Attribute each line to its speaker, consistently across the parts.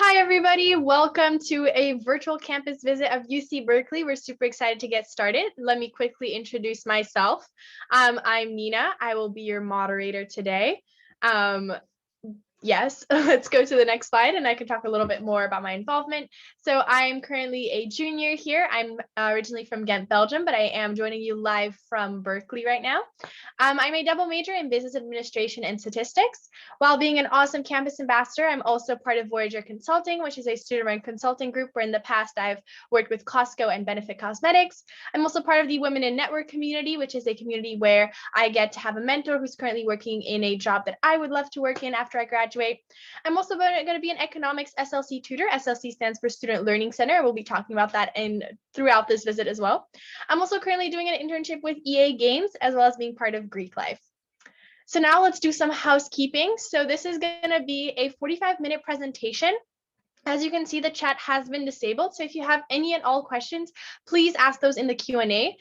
Speaker 1: Hi, everybody. Welcome to a virtual campus visit of UC Berkeley. We're super excited to get started. Let me quickly introduce myself. I'm Nina. I will be your moderator today. Yes, let's go to the next slide and I can talk a little bit more about my involvement. So I'm currently a junior here. I'm originally from Ghent, Belgium, but I am joining you live from Berkeley right now. I'm a double major in business administration and statistics. While being an awesome campus ambassador, I'm also part of Voyager Consulting, which is a student-run consulting group where in the past I've worked with Costco and Benefit Cosmetics. I'm also part of the Women in Network community, which is a community where I get to have a mentor who's currently working in a job that I would love to work in after I graduate. I'm also going to be an economics SLC tutor. SLC stands for Student Learning Center. We'll be talking about that throughout this visit as well. I'm also currently doing an internship with EA Games, as well as being part of Greek Life. So now let's do some housekeeping. So this is going to be a 45-minute presentation. As you can see, the chat has been disabled. So if you have any and all questions, please ask those in the Q&A.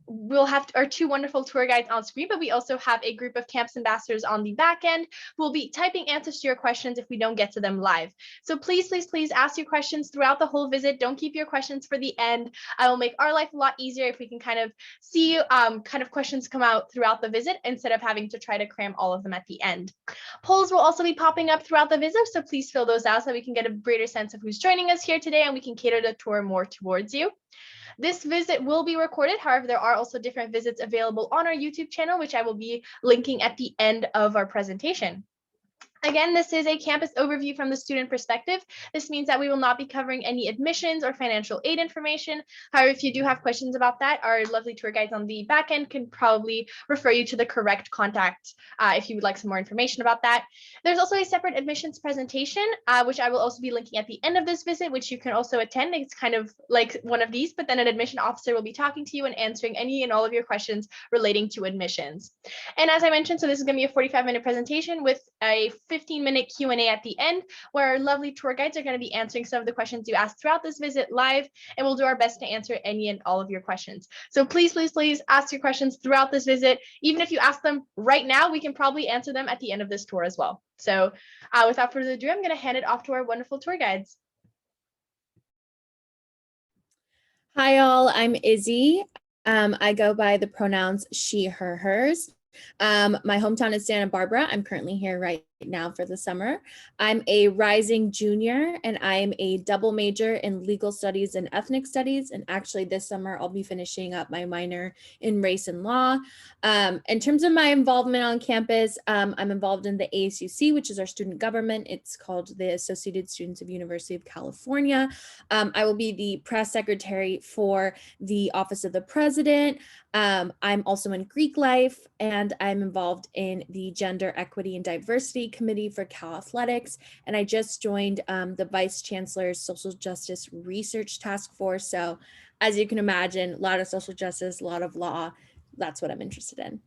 Speaker 1: We'll have our two wonderful tour guides on screen, but we also have a group of campus ambassadors on the back end who will be typing answers to your questions if we don't get to them live. So please ask your questions throughout the whole visit. Don't keep your questions for the end. I will make our life a lot easier if we can kind of see questions come out throughout the visit instead of having to try to cram all of them at the end. Polls will also be popping up throughout the visit, so please fill those out so we can get a greater sense of who's joining us here today and we can cater the tour more towards you. This visit will be recorded. However, there are also different visits available on our YouTube channel, which I will be linking at the end of our presentation. Again, this is a campus overview from the student perspective. This means that we will not be covering any admissions or financial aid information. However, if you do have questions about that, our lovely tour guides on the back end can probably refer you to the correct contact if you would like some more information about that. There's also a separate admissions presentation, which I will also be linking at the end of this visit, which you can also attend. It's kind of like one of these, but then an admission officer will be talking to you and answering any and all of your questions relating to admissions. And as I mentioned, so this is going to be a 45-minute presentation with a 15-minute Q&A at the end, where our lovely tour guides are going to be answering some of the questions you asked throughout this visit live, and we'll do our best to answer any and all of your questions. So please ask your questions throughout this visit. Even if you ask them right now, we can probably answer them at the end of this tour as well. So without further ado, I'm going to hand it off to our wonderful tour guides.
Speaker 2: Hi all, I'm Izzy. I go by the pronouns she, her, hers. My hometown is Santa Barbara. I'm currently here right now for the summer. I'm a rising junior and I am a double major in legal studies and ethnic studies. And actually this summer I'll be finishing up my minor in race and law. In terms of my involvement on campus, I'm involved in the ASUC, which is our student government. It's called the Associated Students of University of California. I will be the press secretary for the Office of the President. I'm also in Greek Life and I'm involved in the Gender Equity and Diversity Committee for Cal Athletics. And I just joined the Vice Chancellor's Social Justice Research Task Force. So as you can imagine, a lot of social justice, a lot of law. That's what I'm interested in.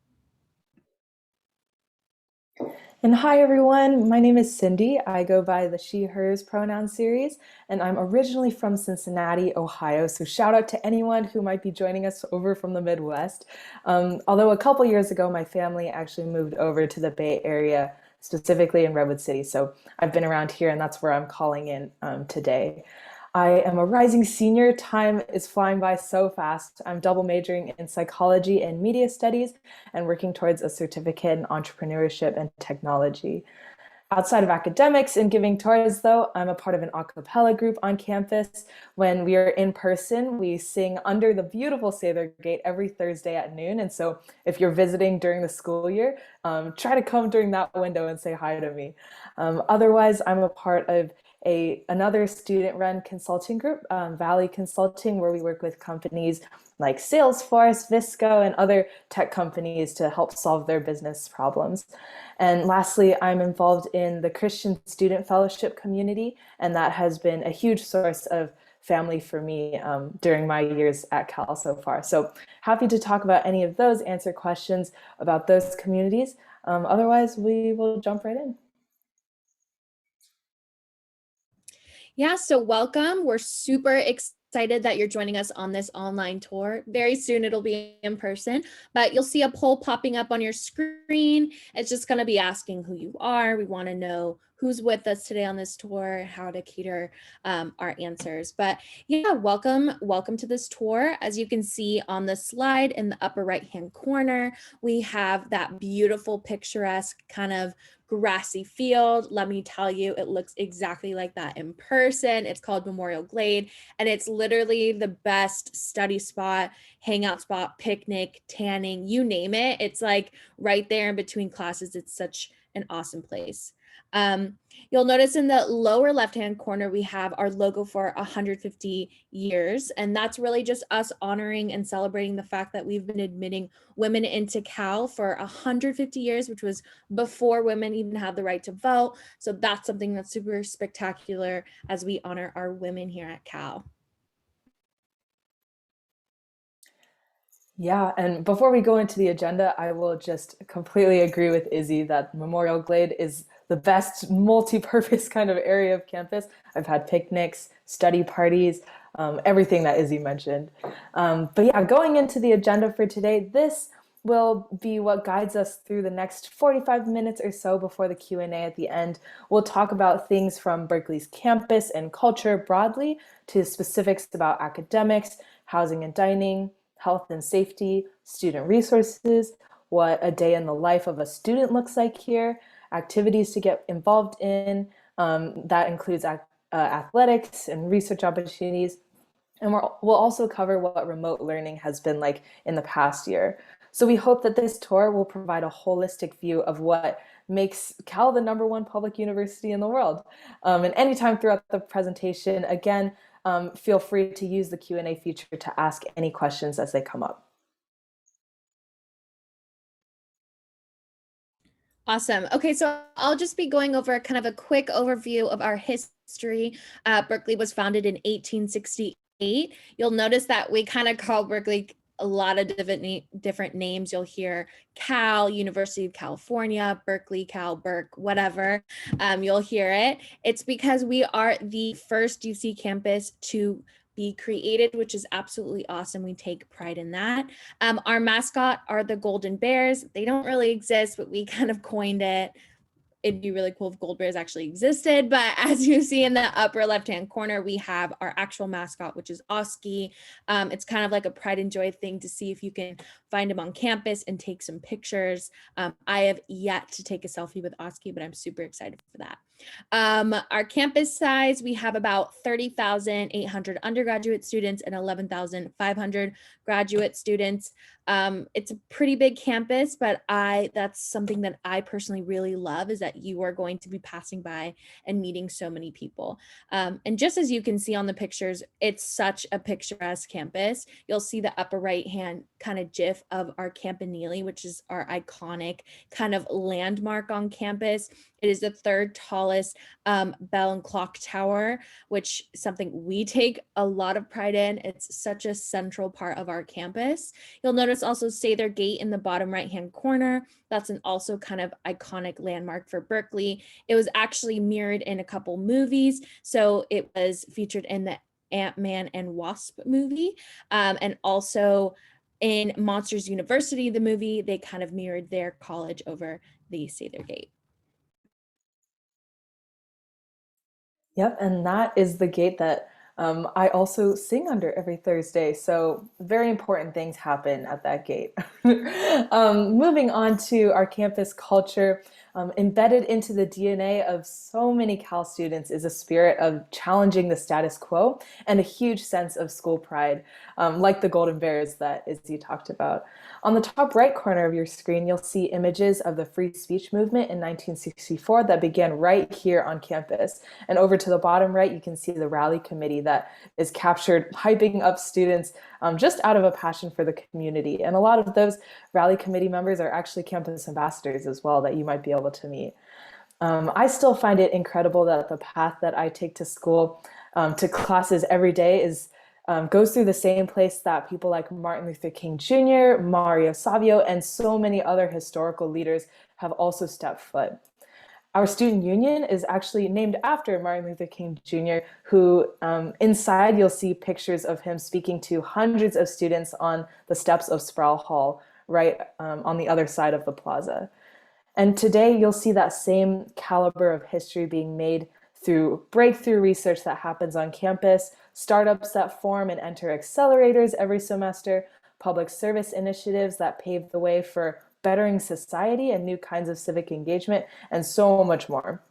Speaker 3: And hi everyone, my name is Cindy. I go by the she, hers pronoun series, and I'm originally from Cincinnati, Ohio. So shout out to anyone who might be joining us over from the Midwest. Although a couple years ago, my family actually moved over to the Bay Area, specifically in Redwood City. So I've been around here and that's where I'm calling in today. I am a rising senior. Time is flying by so fast. I'm double majoring in psychology and media studies and working towards a certificate in entrepreneurship and technology. Outside of academics and giving tours, though, I'm a part of an a cappella group on campus. When we are in person, we sing under the beautiful Sather Gate every Thursday at noon. And so if you're visiting during the school year, try to come during that window and say hi to me. Otherwise, I'm a part of another student-run consulting group, Valley Consulting, where we work with companies like Salesforce, Visco, and other tech companies to help solve their business problems. And lastly, I'm involved in the Christian Student Fellowship community, and that has been a huge source of family for me during my years at Cal so far. So happy to talk about any of those, answer questions about those communities. Otherwise, we will jump right in.
Speaker 2: Yeah, so welcome. We're super excited that you're joining us on this online tour. Very soon it'll be in person, but you'll see a poll popping up on your screen. It's just going to be asking who you are. We want to know who's with us today on this tour, how to cater our answers. But yeah, welcome to this tour. As you can see on the slide in the upper right-hand corner, we have that beautiful picturesque kind of grassy field. Let me tell you, it looks exactly like that in person. It's called Memorial Glade, and it's literally the best study spot, hangout spot, picnic, tanning, you name it. It's like right there in between classes. It's such an awesome place. You'll notice in the lower left-hand corner, we have our logo for 150 years. And that's really just us honoring and celebrating the fact that we've been admitting women into Cal for 150 years, which was before women even had the right to vote. So that's something that's super spectacular as we honor our women here at Cal.
Speaker 3: Yeah, and before we go into the agenda, I will just completely agree with Izzy that Memorial Glade is the best multi-purpose kind of area of campus. I've had picnics, study parties, everything that Izzy mentioned. But yeah, going into the agenda for today, this will be what guides us through the next 45 minutes or so before the Q&A at the end. We'll talk about things from Berkeley's campus and culture broadly to specifics about academics, housing and dining, health and safety, student resources, what a day in the life of a student looks like here, activities to get involved in. That includes athletics and research opportunities. And we'll also cover what remote learning has been like in the past year. So we hope that this tour will provide a holistic view of what makes Cal the #1 public university in the world. And anytime throughout the presentation, again, feel free to use the Q&A feature to ask any questions as they come up.
Speaker 2: Awesome. Okay, so I'll just be going over kind of a quick overview of our history. Berkeley was founded in 1868. You'll notice that we kind of call Berkeley a lot of different names. You'll hear Cal, University of California, Berkeley, Cal, Berk, whatever. You'll hear it. It's because we are the first UC campus to be created, which is absolutely awesome. We take pride in that. Our mascot are the Golden Bears. They don't really exist, but we kind of coined it. It'd be really cool if gold bears actually existed. But as you see in the upper left-hand corner, we have our actual mascot, which is Oski. It's kind of like a pride and joy thing to see if you can find him on campus and take some pictures. I have yet to take a selfie with Oski, but I'm super excited for that. Our campus size, we have about 30,800 undergraduate students and 11,500 graduate students. It's a pretty big campus, but that's something that I personally really love, is that you are going to be passing by and meeting so many people. And just as you can see on the pictures, it's such a picturesque campus. You'll see the upper right hand kind of GIF of our Campanile, which is our iconic kind of landmark on campus. It is the third tallest bell and clock tower, which is something we take a lot of pride in. It's such a central part of our campus. You'll notice also Sather Gate in the bottom right-hand corner. That's an also kind of iconic landmark for Berkeley. It was actually mirrored in a couple movies. So it was featured in the Ant-Man and Wasp movie, and also in Monsters University, the movie, they kind of mirrored their college over the Sather Gate.
Speaker 3: Yep, and that is the gate that I also sing under every Thursday. So very important things happen at that gate. Moving on to our campus culture, embedded into the DNA of so many Cal students is a spirit of challenging the status quo and a huge sense of school pride, like the Golden Bears that Izzy talked about. On the top right corner of your screen, you'll see images of the free speech movement in 1964 that began right here on campus. And over to the bottom right, you can see the rally committee that is captured hyping up students just out of a passion for the community. And a lot of those rally committee members are actually campus ambassadors as well that you might be able to meet. I still find it incredible that the path that I take to school, to classes every day goes through the same place that people like Martin Luther King Jr., Mario Savio, and so many other historical leaders have also stepped foot. Our student union is actually named after Martin Luther King Jr., who inside you'll see pictures of him speaking to hundreds of students on the steps of Sproul Hall, right on the other side of the plaza. And today you'll see that same caliber of history being made through breakthrough research that happens on campus, startups that form and enter accelerators every semester, public service initiatives that pave the way for bettering society and new kinds of civic engagement, and so much more.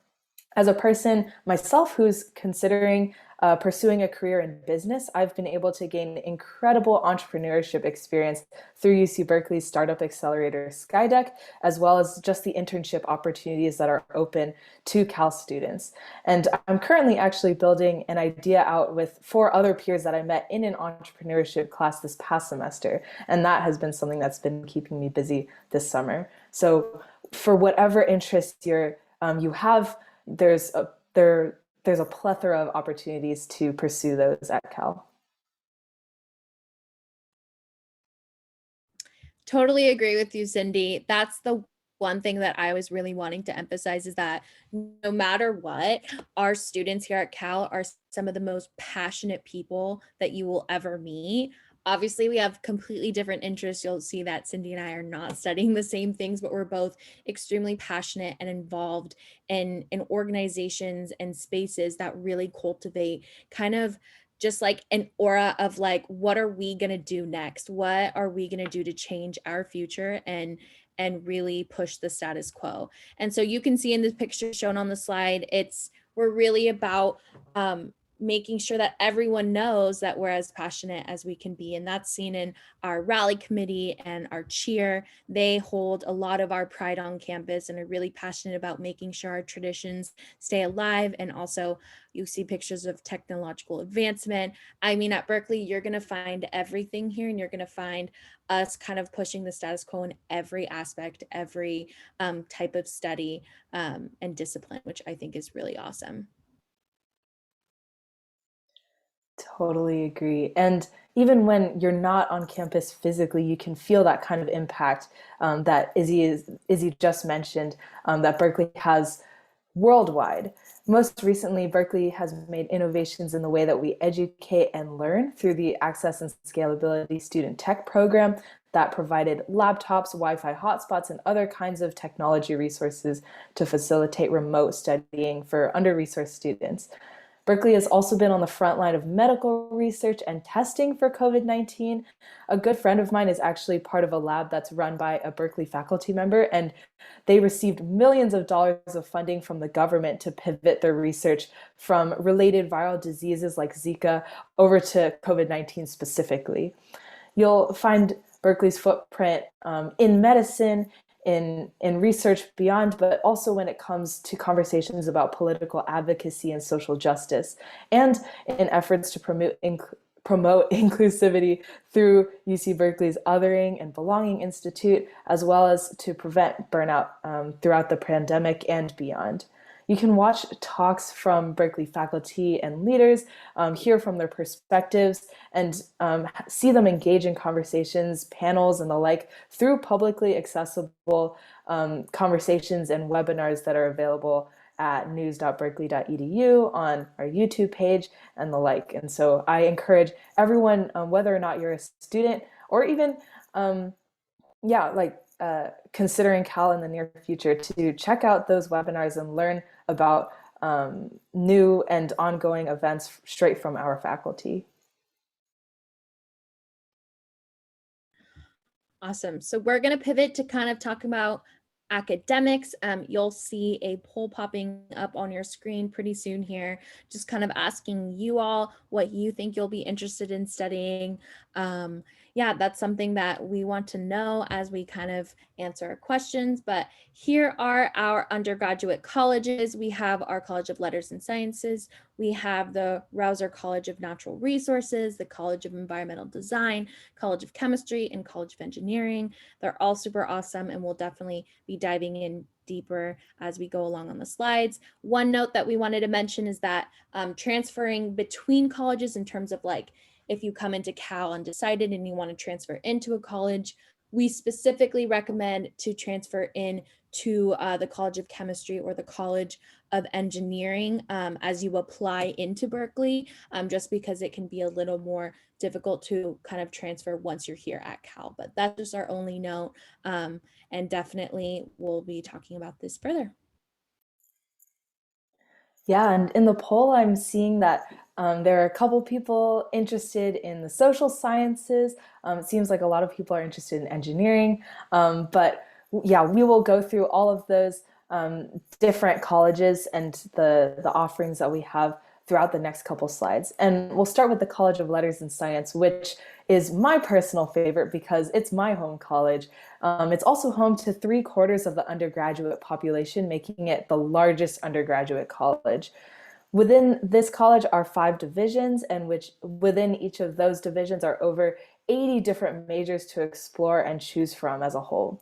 Speaker 3: As a person myself who's considering pursuing a career in business, I've been able to gain incredible entrepreneurship experience through UC Berkeley's Startup Accelerator Skydeck, as well as just the internship opportunities that are open to Cal students. And I'm currently actually building an idea out with 4 other peers that I met in an entrepreneurship class this past semester. And that has been something that's been keeping me busy this summer. So for whatever interests you have, there's a plethora of opportunities to pursue those at Cal.
Speaker 2: Totally agree with you, Cindy. That's the one thing that I was really wanting to emphasize, is that no matter what, our students here at Cal are some of the most passionate people that you will ever meet. Obviously, we have completely different interests. You'll see that Cindy and I are not studying the same things, but we're both extremely passionate and involved in organizations and spaces that really cultivate kind of just like an aura of like, what are we going to do next? What are we going to do to change our future and really push the status quo? And so you can see in the picture shown on the slide, we're really about making sure that everyone knows that we're as passionate as we can be. And that's seen in our rally committee and our cheer. They hold a lot of our pride on campus and are really passionate about making sure our traditions stay alive. And also you see pictures of technological advancement. I mean, at Berkeley, you're going to find everything here, and you're going to find us kind of pushing the status quo in every aspect, every type of study and discipline, which I think is really awesome.
Speaker 3: Totally agree. And even when you're not on campus physically, you can feel that kind of impact that Izzy just mentioned, that Berkeley has worldwide. Most recently, Berkeley has made innovations in the way that we educate and learn through the Access and Scalability Student Tech Program that provided laptops, Wi-Fi hotspots, and other kinds of technology resources to facilitate remote studying for under-resourced students. Berkeley has also been on the front line of medical research and testing for COVID-19. A good friend of mine is actually part of a lab that's run by a Berkeley faculty member, and they received millions of dollars of funding from the government to pivot their research from related viral diseases like Zika over to COVID-19 specifically. You'll find Berkeley's footprint in medicine, in research beyond, but also when it comes to conversations about political advocacy and social justice, and in efforts to promote inclusivity through UC Berkeley's Othering and Belonging Institute, as well as to prevent burnout throughout the pandemic and beyond. You can watch talks from Berkeley faculty and leaders, hear from their perspectives, and see them engage in conversations, panels, and the like through publicly accessible conversations and webinars that are available at news.berkeley.edu, on our YouTube page, and the like. And so I encourage everyone, whether or not you're a student or even considering Cal in the near future, to check out those webinars and learn about new and ongoing events straight from our faculty.
Speaker 2: Awesome. So we're going to pivot to kind of talk about academics. You'll see a poll popping up on your screen pretty soon here, just kind of asking you all what you think you'll be interested in studying. Yeah, that's something that we want to know as we kind of answer our questions. But here are our undergraduate colleges. We have our College of Letters and Sciences. We have the Rouser College of Natural Resources, the College of Environmental Design, College of Chemistry, and College of Engineering. They're all super awesome, and we'll definitely be diving in deeper as we go along on the slides. One note that we wanted to mention is that transferring between colleges, in terms of like, if you come into Cal undecided and you want to transfer into a college, we specifically recommend to transfer in to the College of Chemistry or the College of Engineering as you apply into Berkeley, just because it can be a little more difficult to kind of transfer once you're here at Cal. But that's just our only note, and definitely we'll be talking about this further.
Speaker 3: Yeah, and in the poll, I'm seeing that there are a couple people interested in the social sciences. It seems like a lot of people are interested in engineering. But yeah, we will go through all of those different colleges and the offerings that we have throughout the next couple slides. And we'll start with the College of Letters and Science, which is my personal favorite because it's my home college. It's also home to 3/4 of the undergraduate population, making it the largest undergraduate college. Within this college are 5 divisions, and which within each of those divisions are over 80 different majors to explore and choose from as a whole.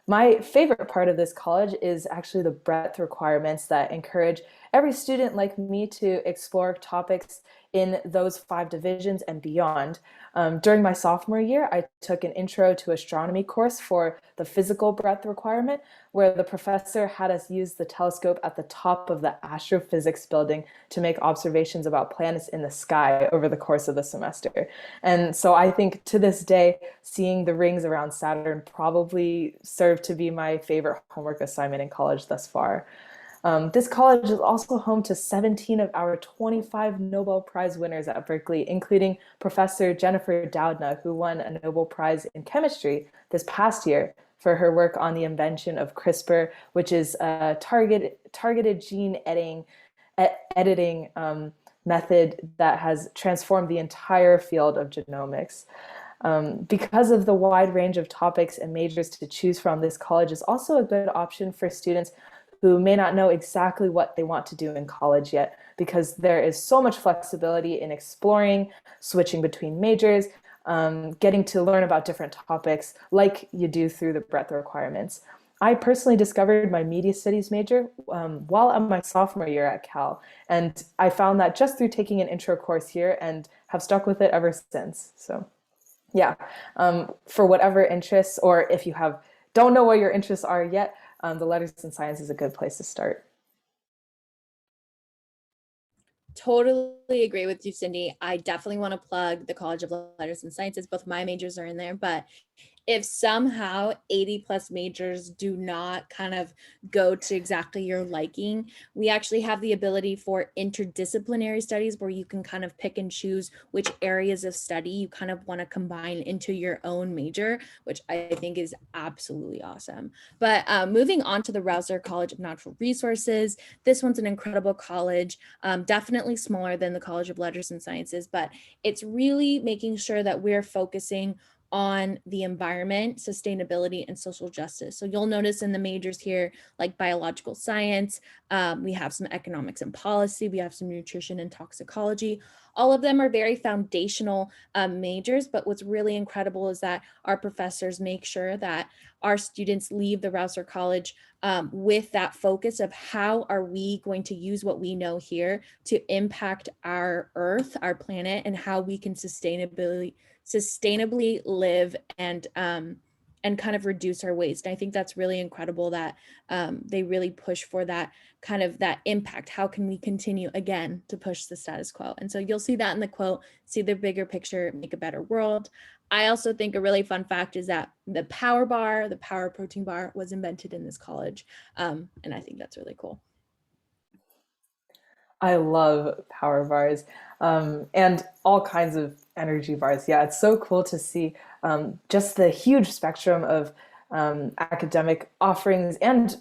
Speaker 3: My favorite part of this college is actually the breadth requirements that encourage every student like me to explore topics in those 5 divisions and beyond. During my sophomore year, I took an intro to astronomy course for the physical breadth requirement, where the professor had us use the telescope at the top of the astrophysics building to make observations about planets in the sky over the course of the semester. And so I think to this day, seeing the rings around Saturn probably served to be my favorite homework assignment in college thus far. This college is also home to 17 of our 25 Nobel Prize winners at Berkeley, including Professor Jennifer Doudna, who won a Nobel Prize in chemistry this past year for her work on the invention of CRISPR, which is a targeted gene editing method that has transformed the entire field of genomics. Because of the wide range of topics and majors to choose from, this college is also a good option for students who may not know exactly what they want to do in college yet, because there is so much flexibility in exploring, switching between majors, getting to learn about different topics like you do through the breadth requirements. I personally discovered my media studies major while in my sophomore year at Cal, and I found that just through taking an intro course here and have stuck with it ever since. So yeah, for whatever interests, or if you don't know what your interests are yet, the Letters and Science is a good place to start.
Speaker 2: Totally agree with you, Cindy. I definitely want to plug the College of Letters and Sciences. Both my majors are in there, but if somehow 80 plus majors do not kind of go to exactly your liking, we actually have the ability for interdisciplinary studies where you can kind of pick and choose which areas of study you kind of want to combine into your own major, which I think is absolutely awesome. But moving on to the Rouser College of Natural Resources, this one's an incredible college, definitely smaller than the College of Letters and Sciences, but it's really making sure that we're focusing on the environment, sustainability, and social justice. So you'll notice in the majors here, like biological science, we have some economics and policy, we have some nutrition and toxicology. All of them are very foundational majors, but what's really incredible is that our professors make sure that our students leave the Rouser College with that focus of how are we going to use what we know here to impact our Earth, our planet, and how we can sustainably live and kind of reduce our waste. And I think that's really incredible that they really push for that kind of that impact. How can we continue again to push the status quo? And so you'll see that in the quote, see the bigger picture, make a better world. I also think a really fun fact is that the power bar, the power protein bar, was invented in this college. And I think that's really cool.
Speaker 3: I love power bars and all kinds of energy bars. Yeah, it's so cool to see just the huge spectrum of academic offerings and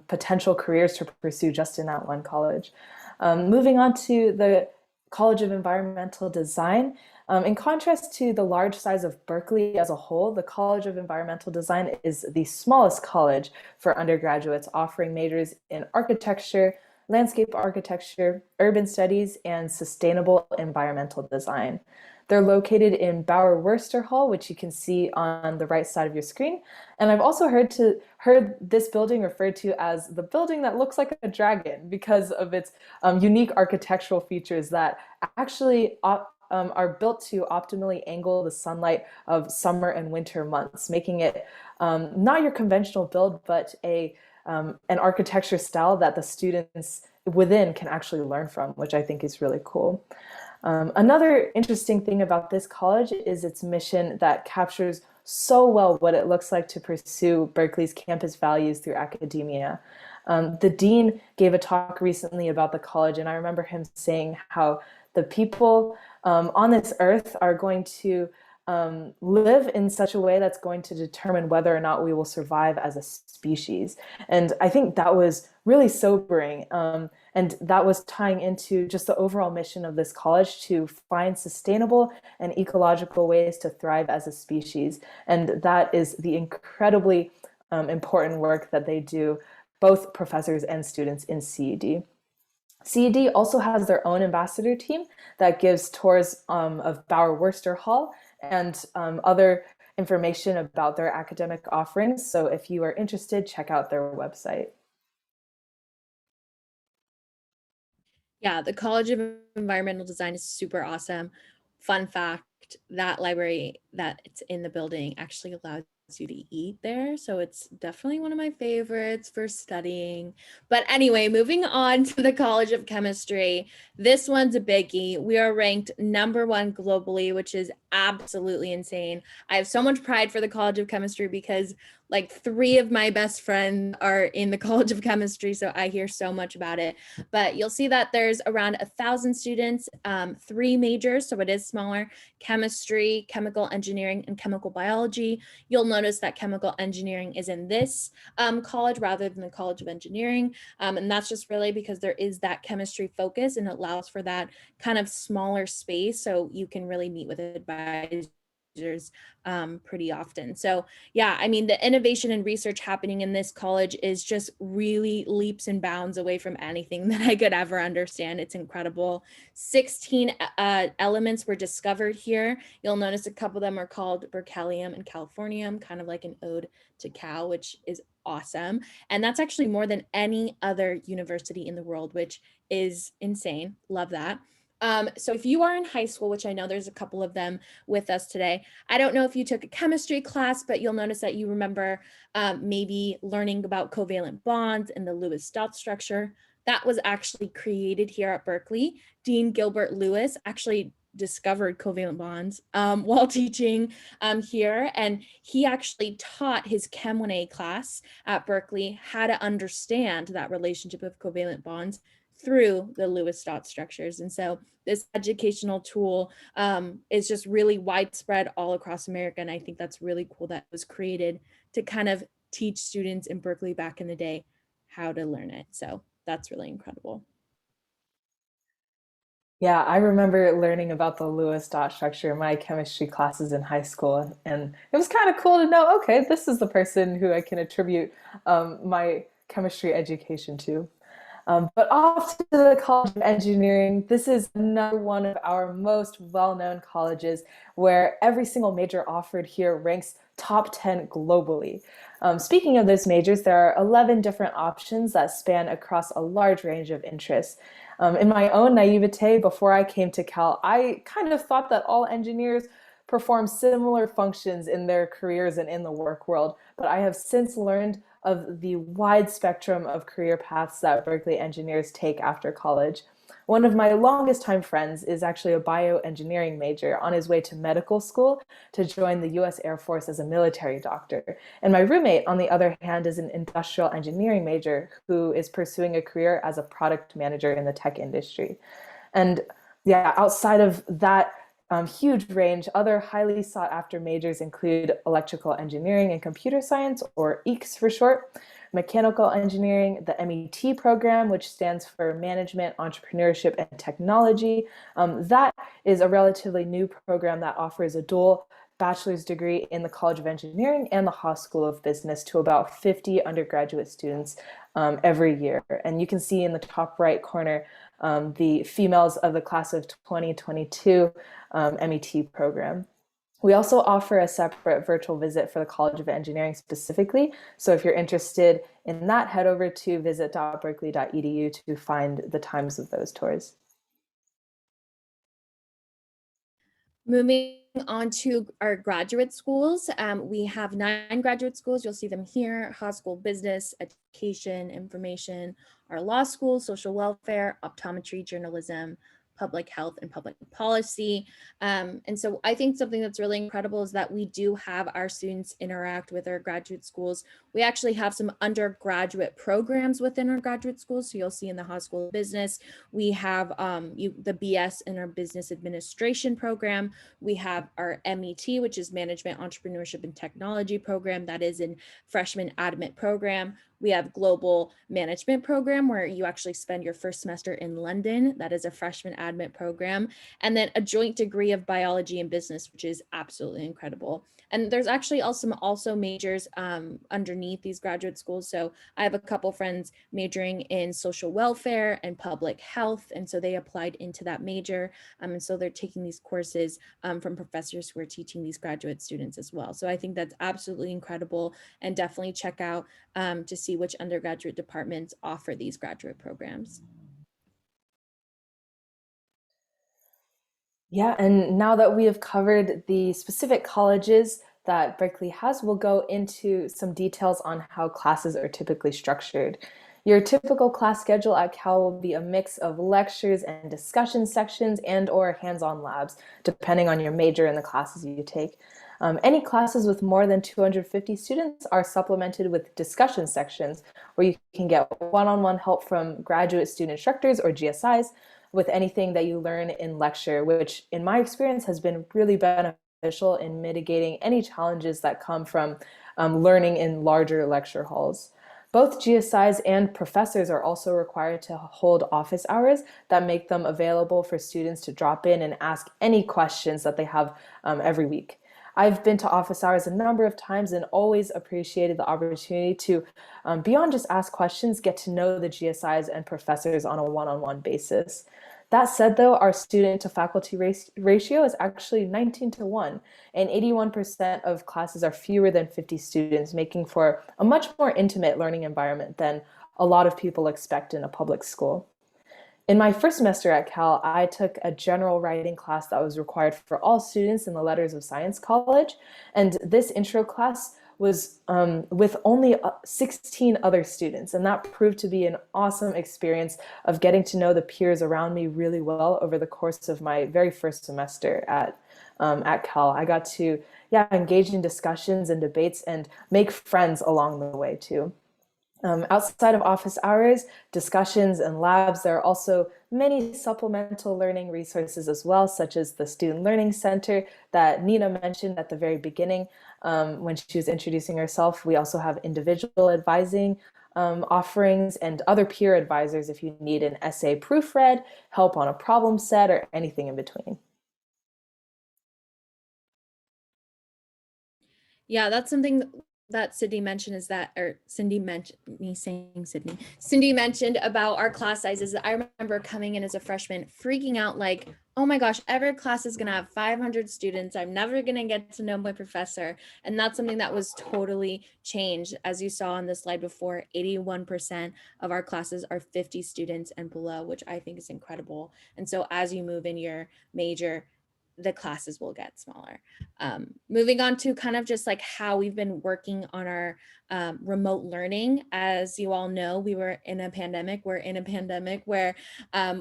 Speaker 3: potential careers to pursue just in that one college. Moving on to the College of Environmental Design. In contrast to the large size of Berkeley as a whole, the College of Environmental Design is the smallest college for undergraduates, offering majors in architecture, landscape architecture, urban studies, and sustainable environmental design. They're located in Bauer Wurster Hall, which you can see on the right side of your screen. And I've also heard this building referred to as the building that looks like a dragon because of its unique architectural features that actually are built to optimally angle the sunlight of summer and winter months, making it not your conventional build, but an architecture style that the students within can actually learn from, which I think is really cool. Another interesting thing about this college is its mission that captures so well what it looks like to pursue Berkeley's campus values through academia. The dean gave a talk recently about the college, and I remember him saying how the people on this earth are going to live in such a way that's going to determine whether or not we will survive as a species. And I think that was really sobering. And that was tying into just the overall mission of this college to find sustainable and ecological ways to thrive as a species. And that is the incredibly important work that they do, both professors and students in CED. CED also has their own ambassador team that gives tours of Bauer Worcester Hall and other information about their academic offerings. So if you are interested, check out their website.
Speaker 2: Yeah, the College of Environmental Design is super awesome. Fun fact, that library that it's in the building actually allows you to eat there. So it's definitely one of my favorites for studying. But anyway, moving on to the College of Chemistry. This one's a biggie. We are ranked #1 globally, which is absolutely insane. I have so much pride for the College of Chemistry because like 3 of my best friends are in the College of Chemistry, so I hear so much about it. But you'll see that there's around 1,000 students, 3 majors, so it is smaller: chemistry, chemical engineering, and chemical biology. You'll notice that chemical engineering is in this college rather than the College of Engineering. And that's just really because there is that chemistry focus and it allows for that kind of smaller space so you can really meet with advisors pretty often. So yeah, I mean, the innovation and research happening in this college is just really leaps and bounds away from anything that I could ever understand. It's incredible. 16 elements were discovered here. You'll notice a couple of them are called berkelium and californium, kind of like an ode to Cal, which is awesome. And that's actually more than any other university in the world, which is insane. Love that. So if you are in high school, which I know there's a couple of them with us today, I don't know if you took a chemistry class, but you'll notice that you remember maybe learning about covalent bonds and the Lewis dot structure. That was actually created here at Berkeley. Dean Gilbert Lewis actually discovered covalent bonds while teaching here. And he actually taught his Chem 1A class at Berkeley how to understand that relationship of covalent bonds through the Lewis dot structures. And so this educational tool is just really widespread all across America. And I think that's really cool that it was created to kind of teach students in Berkeley back in the day how to learn it. So that's really incredible.
Speaker 3: Yeah, I remember learning about the Lewis dot structure in my chemistry classes in high school, and it was kind of cool to know, okay, this is the person who I can attribute my chemistry education to. But off to the College of Engineering. This is another one of our most well-known colleges where every single major offered here ranks top 10 globally. Speaking of those majors, there are 11 different options that span across a large range of interests. In my own naivete, before I came to Cal, I kind of thought that all engineers perform similar functions in their careers and in the work world, but I have since learned of the wide spectrum of career paths that Berkeley engineers take after college. One of my longest time friends is actually a bioengineering major on his way to medical school to join the US Air Force as a military doctor. And my roommate, on the other hand, is an industrial engineering major who is pursuing a career as a product manager in the tech industry. And yeah, outside of that huge range, other highly sought after majors include electrical engineering and computer science, or EECS for short, mechanical engineering, the MET program, which stands for Management, Entrepreneurship, and Technology. That is a relatively new program that offers a dual bachelor's degree in the College of Engineering and the Haas School of Business to about 50 undergraduate students every year. And you can see in the top right corner the females of the class of 2022 MET program. We also offer a separate virtual visit for the College of Engineering specifically. So if you're interested in that, head over to visit.berkeley.edu to find the times of those tours.
Speaker 2: Moving on to our graduate schools, we have 9 graduate schools. You'll see them here: Haas School Business, Education, Information, our law school, Social Welfare, Optometry, Journalism, Public Health, and Public Policy. And so I think something that's really incredible is that we do have our students interact with our graduate schools. We actually have some undergraduate programs within our graduate schools. So you'll see in the Haas School of Business, we have the BS in our Business Administration program. We have our MET, which is Management, Entrepreneurship, and Technology program. That is in freshman admit program. We have Global Management program, where you actually spend your first semester in London. That is a freshman admit program. And then a joint degree of biology and business, which is absolutely incredible. And there's actually also majors underneath these graduate schools. So I have a couple friends majoring in social welfare and public health. And so they applied into that major. And so they're taking these courses from professors who are teaching these graduate students as well. So I think that's absolutely incredible, and definitely check out to see which undergraduate departments offer these graduate programs.
Speaker 3: Yeah, and now that we have covered the specific colleges that Berkeley has, we'll go into some details on how classes are typically structured. Your typical class schedule at Cal will be a mix of lectures and discussion sections and/or hands-on labs, depending on your major and the classes you take. Any classes with more than 250 students are supplemented with discussion sections, where you can get one-on-one help from graduate student instructors or GSIs with anything that you learn in lecture, which in my experience has been really beneficial in mitigating any challenges that come from learning in larger lecture halls. Both GSIs and professors are also required to hold office hours that make them available for students to drop in and ask any questions that they have every week. I've been to office hours a number of times and always appreciated the opportunity to, beyond just ask questions, get to know the GSIs and professors on a one-on-one basis. That said, though, our student to faculty ratio is actually 19-1, and 81% of classes are fewer than 50 students, making for a much more intimate learning environment than a lot of people expect in a public school. In my first semester at Cal, I took a general writing class that was required for all students in the Letters of Science College. And this intro class was with only 16 other students. And that proved to be an awesome experience of getting to know the peers around me really well over the course of my very first semester at Cal. I got to engage in discussions and debates and make friends along the way too. Outside of office hours, discussions, and labs, there are also many supplemental learning resources as well, such as the Student Learning Center that Nina mentioned at the very beginning when she was introducing herself. We also have individual advising offerings and other peer advisors if you need an essay proofread, help on a problem set, or anything in between.
Speaker 2: Yeah, that's something that Cindy mentioned Cindy mentioned about our class sizes. I remember coming in as a freshman freaking out like, oh my gosh, every class is gonna have 500 students. I'm never gonna get to know my professor. And that's something that was totally changed. As you saw on the slide before, 81% of our classes are 50 students and below, which I think is incredible. And so as you move in your major, the classes will get smaller. Moving on to kind of just like how we've been working on our remote learning. As you all know, we're in a pandemic where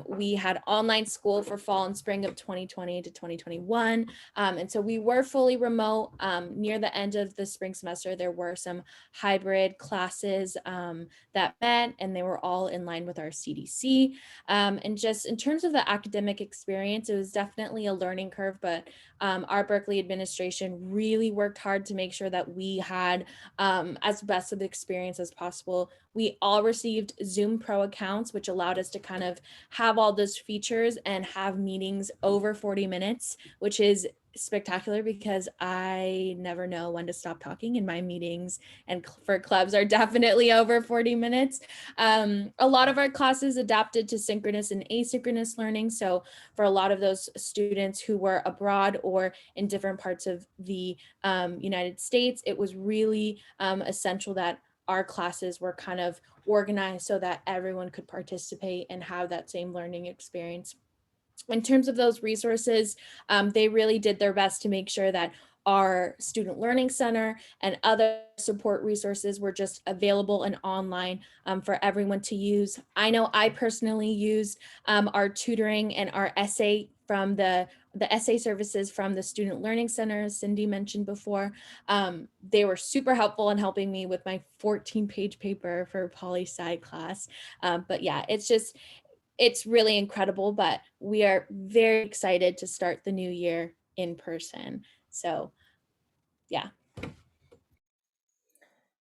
Speaker 2: we had online school for fall and spring of 2020 to 2021. And so we were fully remote. Near the end of the spring semester, there were some hybrid classes that met, and they were all in line with our CDC. And just in terms of the academic experience, it was definitely a learning curve, but our Berkeley administration really worked hard to make sure that we had as best of the experience as possible. We all received Zoom Pro accounts, which allowed us to kind of have all those features and have meetings over 40 minutes, which is spectacular because I never know when to stop talking, and my meetings and for clubs are definitely over 40 minutes. A lot of our classes adapted to synchronous and asynchronous learning. So for a lot of those students who were abroad or in different parts of the United States, it was really essential that our classes were kind of organized so that everyone could participate and have that same learning experience. In terms of those resources, they really did their best to make sure that our Student Learning Center and other support resources were just available and online for everyone to use. I know I personally used our tutoring and our essay from the essay services from the Student Learning Center, as Cindy mentioned before. They were super helpful in helping me with my 14-page paper for poli-sci class. But yeah, it's really incredible, but we are very excited to start the new year in person. So yeah.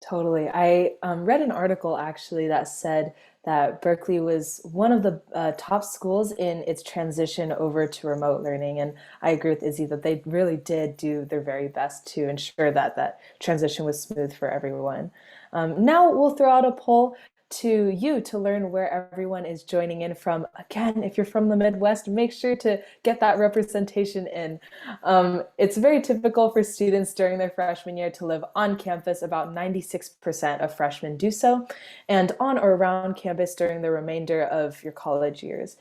Speaker 3: Totally. I read an article actually that said that Berkeley was one of the top schools in its transition over to remote learning. And I agree with Izzy that they really did do their very best to ensure that that transition was smooth for everyone. Now we'll throw out a poll to you to learn where everyone is joining in from. Again, if you're from the Midwest, make sure to get that representation in. It's very typical for students during their freshman year to live on campus. About 96% of freshmen do so, and on or around campus during the remainder of your college years.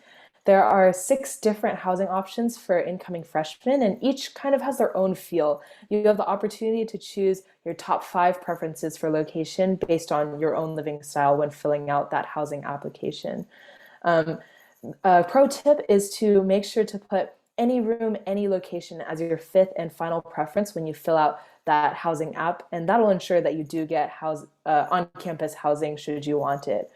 Speaker 3: There are 6 different housing options for incoming freshmen, and each kind of has their own feel. You have the opportunity to choose your top 5 preferences for location based on your own living style when filling out that housing application. A pro tip is to make sure to put any room, any location as your 5th and final preference when you fill out that housing app, and that'll ensure that you do get on-campus housing should you want it.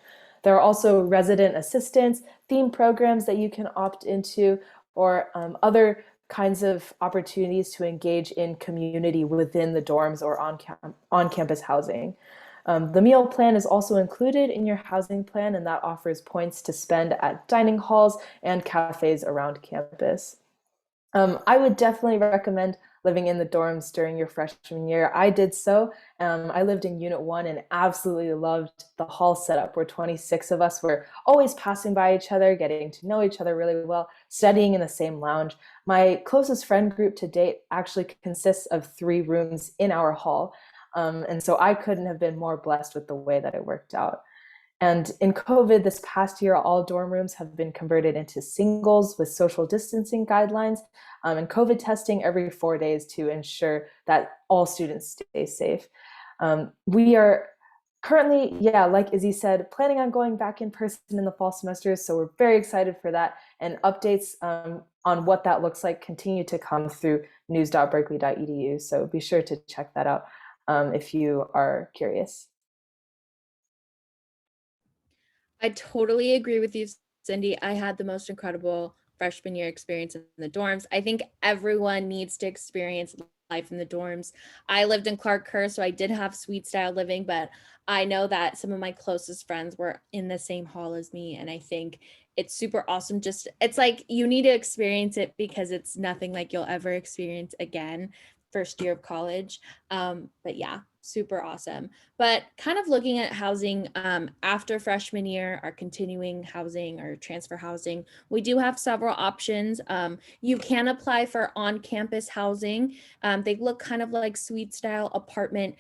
Speaker 3: There are also resident assistants, theme programs that you can opt into, or other kinds of opportunities to engage in community within the dorms or on-campus housing. The meal plan is also included in your housing plan, and that offers points to spend at dining halls and cafes around campus. I would definitely recommend living in the dorms during your freshman year. I did so. I lived in Unit 1 and absolutely loved the hall setup where 26 of us were always passing by each other, getting to know each other really well, studying in the same lounge. My closest friend group to date actually consists of 3 rooms in our hall. And so I couldn't have been more blessed with the way that it worked out. And in COVID this past year, all dorm rooms have been converted into singles with social distancing guidelines and COVID testing every 4 days to ensure that all students stay safe. We are currently, like Izzy said, planning on going back in person in the fall semester. So we're very excited for that. And updates on what that looks like continue to come through news.berkeley.edu. So be sure to check that out if you are curious.
Speaker 2: I totally agree with you, Cindy. I had the most incredible freshman year experience in the dorms. I think everyone needs to experience life in the dorms. I lived in Clark Kerr, so I did have suite style living, but I know that some of my closest friends were in the same hall as me. And I think it's super awesome. It's like you need to experience it because it's nothing like you'll ever experience again first year of college. But yeah, super awesome. But kind of looking at housing after freshman year, our continuing housing or transfer housing, we do have several options. You can apply for on-campus housing. They look kind of like suite style apartment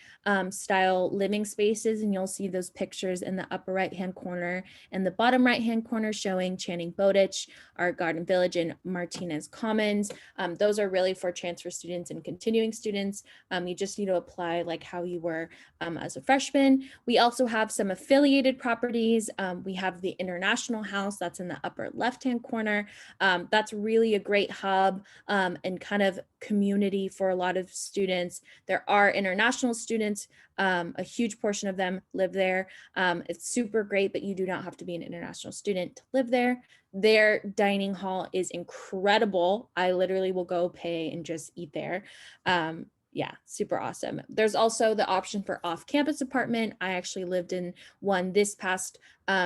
Speaker 2: style living spaces, and you'll see those pictures in the upper right-hand corner and the bottom right-hand corner showing Channing Bowditch, our Garden Village, and Martinez Commons. Those are really for transfer students and continuing students. You just need to apply like how you were as a freshman. We also have some affiliated properties. We have the International House that's in the upper left-hand corner. That's really a great hub and kind of community for a lot of students. There are international students. A huge portion of them live there. It's super great, but you do not have to be an international student to live there. Their dining hall is incredible. I literally will go pay and just eat there. Yeah, super awesome. There's also the option for off-campus apartment. I actually lived in one this past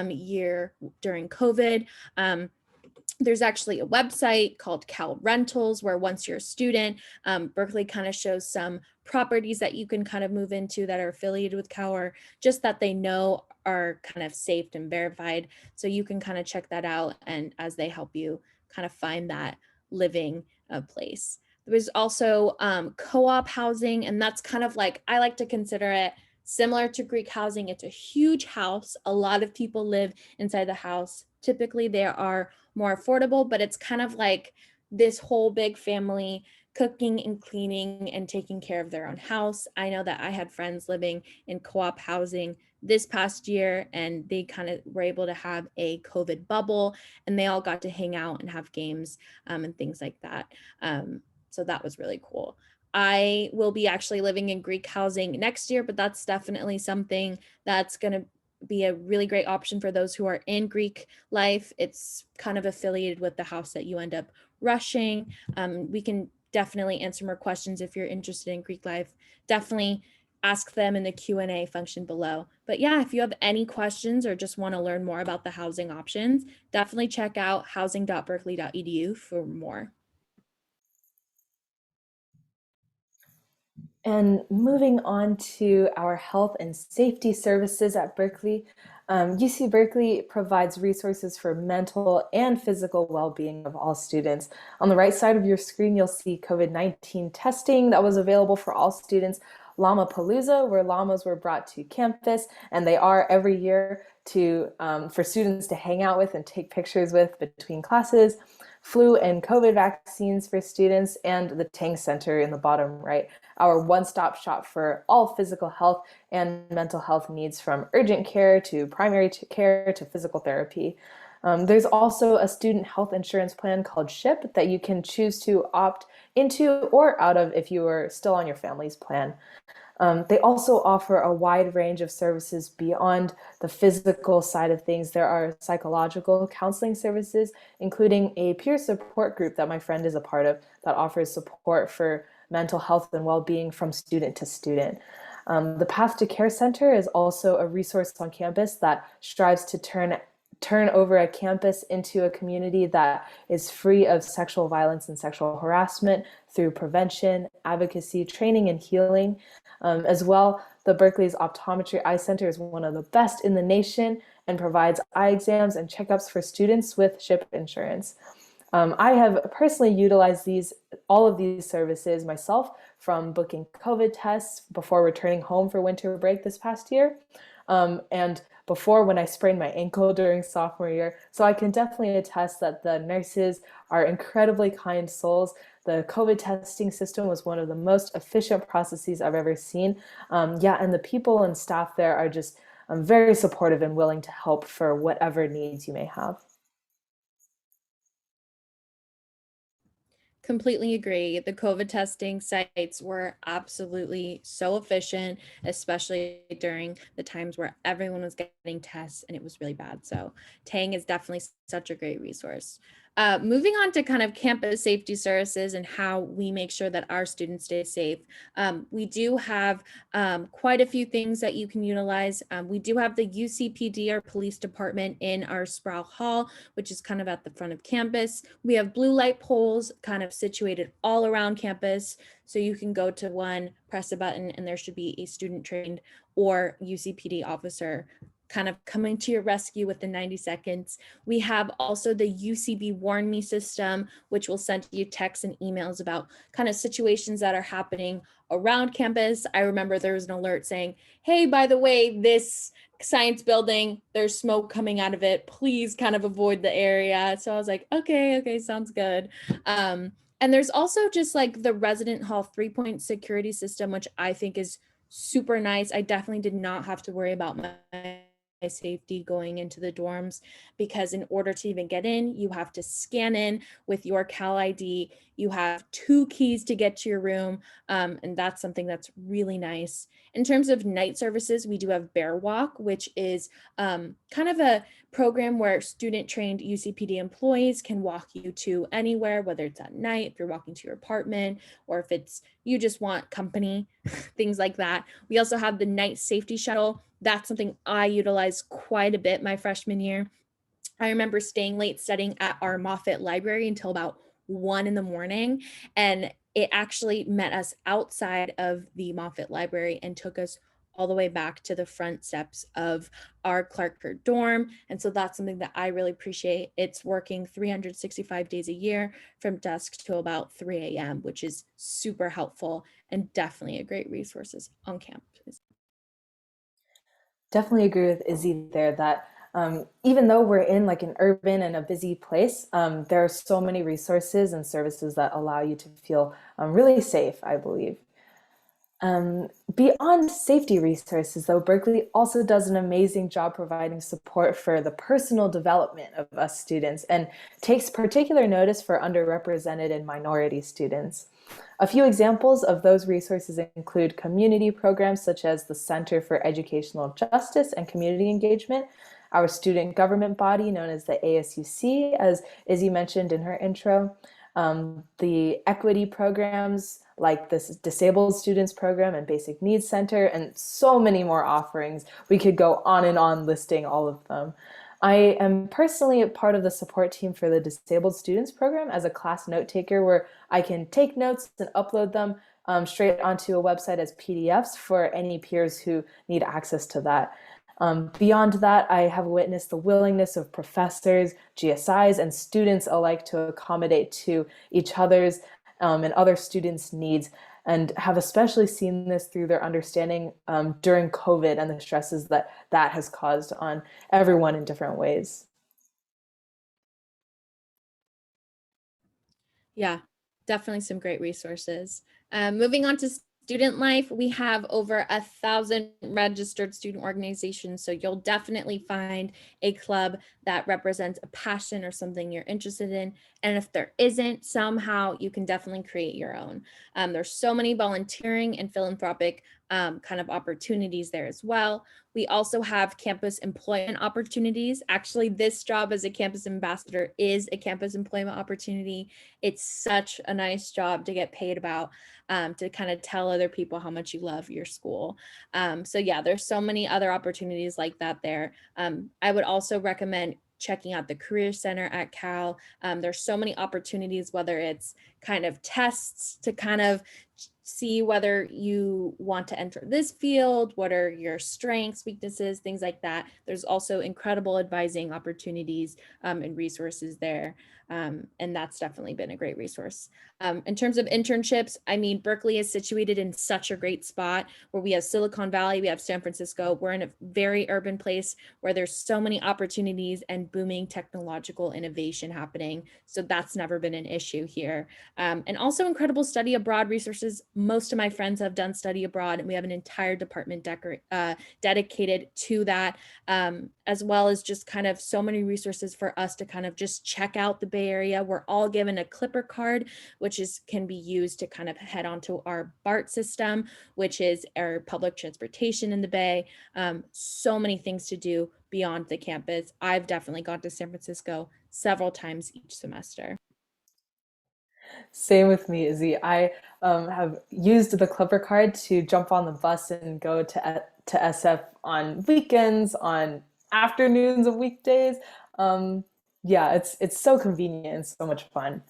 Speaker 2: year during COVID. There's actually a website called Cal Rentals where once you're a student, Berkeley kind of shows some properties that you can kind of move into that are affiliated with Cal or just that they know are kind of safe and verified. So you can kind of check that out and as they help you kind of find that living place. There's also co-op housing, and that's kind of like, I like to consider it similar to Greek housing. It's a huge house. A lot of people live inside the house. Typically there are more affordable, but it's kind of like this whole big family cooking and cleaning and taking care of their own house. I know that I had friends living in co-op housing this past year, and they kind of were able to have a COVID bubble, and they all got to hang out and have games and things like that. So that was really cool. I will be actually living in Greek housing next year, but that's definitely something that's going to be a really great option for those who are in Greek life. It's kind of affiliated with the house that you end up rushing. We can definitely answer more questions if you're interested in Greek life. Definitely ask them in the Q&A function below. But yeah, if you have any questions or just want to learn more about the housing options, definitely check out housing.berkeley.edu for more.
Speaker 3: And moving on to our health and safety services at Berkeley, UC Berkeley provides resources for mental and physical well-being of all students. On the right side of your screen, you'll see COVID-19 testing that was available for all students, Llama-Palooza, where llamas were brought to campus, and they are every year for students to hang out with and take pictures with between classes, flu and COVID vaccines for students, and the Tang Center in the bottom right, our one-stop shop for all physical health and mental health needs, from urgent care to primary care to physical therapy. There's also a student health insurance plan called SHIP that you can choose to opt into or out of if you are still on your family's plan. They also offer a wide range of services beyond the physical side of things. There are psychological counseling services, including a peer support group that my friend is a part of that offers support for mental health and well-being from student to student. The Path to Care Center is also a resource on campus that strives to turn over a campus into a community that is free of sexual violence and sexual harassment through prevention, advocacy, training, and healing. As well, the Berkeley's Optometry Eye Center is one of the best in the nation and provides eye exams and checkups for students with SHIP insurance. I have personally utilized all of these services myself, from booking COVID tests before returning home for winter break this past year, and before when I sprained my ankle during sophomore year. So I can definitely attest that the nurses are incredibly kind souls. The COVID testing system was one of the most efficient processes I've ever seen. And the people and staff there are just very supportive and willing to help for whatever needs you may have.
Speaker 2: Completely agree. The COVID testing sites were absolutely so efficient, especially during the times where everyone was getting tests and it was really bad. So Tang is definitely such a great resource. Moving on to kind of campus safety services and how we make sure that our students stay safe. We do have quite a few things that you can utilize. We do have the UCPD, our police department, in our Sproul Hall, which is kind of at the front of campus. We have blue light poles kind of situated all around campus. So you can go to one, press a button, and there should be a student trained or UCPD officer kind of coming to your rescue within 90 seconds. We have also the Ucb Warn Me System, which will send you texts and emails about kind of situations that are happening around campus. I remember there was an alert saying, hey, by the way, this science building, there's smoke coming out of it. Please kind of avoid the area. So I was like, okay, sounds good. And there's also just like the resident hall 3-point security system, which I think is super nice. I definitely did not have to worry about my safety going into the dorms, because in order to even get in, you have to scan in with your Cal ID. You have 2 keys to get to your room, and that's something that's really nice. In terms of night services, we do have Bear Walk, which is kind of a program where student-trained UCPD employees can walk you to anywhere, whether it's at night, if you're walking to your apartment, or if it's you just want company, things like that. We also have the night safety shuttle. That's something I utilized quite a bit my freshman year. I remember staying late studying at our Moffitt library until about 1 in.the morning. And it actually met us outside of the Moffitt library and took us all the way back to the front steps of our Clark Kerr dorm. And so that's something that I really appreciate. It's working 365 days a year from dusk to about 3 a.m., which is super helpful and definitely a great resources on campus.
Speaker 3: Definitely agree with Izzy there that Even though we're in like an urban and a busy place, there are so many resources and services that allow you to feel really safe, I believe. Beyond safety resources, though, Berkeley also does an amazing job providing support for the personal development of us students and takes particular notice for underrepresented and minority students. A few examples of those resources include community programs such as the Center for Educational Justice and Community Engagement, our student government body known as the ASUC, as Izzy mentioned in her intro, the equity programs like this Disabled Students Program and Basic Needs Center, and so many more offerings. We could go on and on listing all of them. I am personally a part of the support team for the Disabled Students Program as a class note taker, where I can take notes and upload them straight onto a website as PDFs for any peers who need access to that. Beyond that, I have witnessed the willingness of professors, GSIs, and students alike to accommodate to each other's and other students' needs, and have especially seen this through their understanding during COVID and the stresses that that has caused on everyone in different ways.
Speaker 2: Yeah, definitely some great resources. Moving on to student life, we have over 1,000 registered student organizations, so you'll definitely find a club that represents a passion or something you're interested in. And if there isn't, somehow you can definitely create your own. There's so many volunteering and philanthropic kind of opportunities there as well. We also have campus employment opportunities. Actually, this job as a campus ambassador is a campus employment opportunity. It's such a nice job to get paid about, to kind of tell other people how much you love your school. So yeah, there's so many other opportunities like that there. I would also recommend checking out the Career Center at Cal. There's so many opportunities, whether it's kind of tests to kind of see whether you want to enter this field, what are your strengths, weaknesses, things like that. There's also incredible advising opportunities and resources there. And that's definitely been a great resource. In terms of internships, I mean, Berkeley is situated in such a great spot where we have Silicon Valley, we have San Francisco. We're in a very urban place where there's so many opportunities and booming technological innovation happening. So that's never been an issue here. And also incredible study abroad resources. Most of my friends have done study abroad, and we have an entire department dedicated to that, as well as just kind of so many resources for us to kind of just check out the Bay Area. We're all given a Clipper card, which can be used to kind of head onto our BART system, which is our public transportation in the Bay. So many things to do beyond the campus. I've definitely gone to San Francisco several times each semester.
Speaker 3: Same with me, Izzy. I have used the Clipper card to jump on the bus and go to SF on weekends, on afternoons of weekdays. Yeah, it's so convenient and so much fun.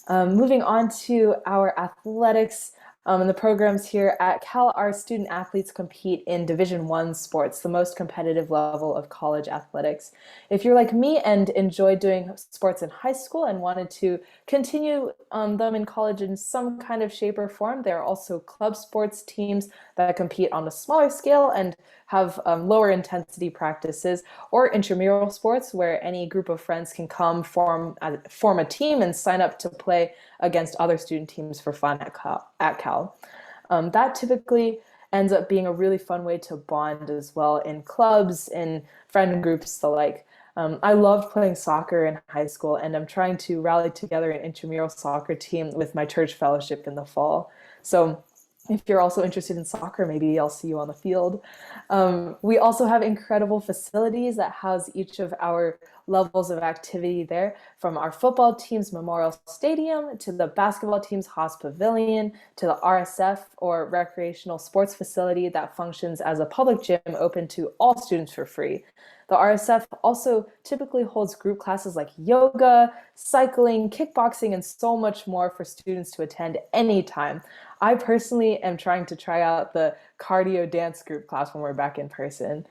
Speaker 3: Moving on to our athletics. And the programs here at Cal, our student athletes compete in Division I sports, the most competitive level of college athletics. If you're like me and enjoyed doing sports in high school and wanted to continue them in college in some kind of shape or form, there are also club sports teams that compete on a smaller scale and have lower intensity practices, or intramural sports where any group of friends can come form a team and sign up to play against other student teams for fun at Cal. That typically ends up being a really fun way to bond as well in clubs, in friend groups, the like. I loved playing soccer in high school, and I'm trying to rally together an intramural soccer team with my church fellowship in the fall. So if you're also interested in soccer, maybe I'll see you on the field. We also have incredible facilities that house each of our levels of activity there, from our football team's Memorial Stadium to the basketball team's Haas Pavilion to the RSF, or recreational sports facility, that functions as a public gym open to all students for free. The RSF also typically holds group classes like yoga, cycling, kickboxing, and so much more for students to attend anytime. I personally am trying to try out the cardio dance group class when we're back in person.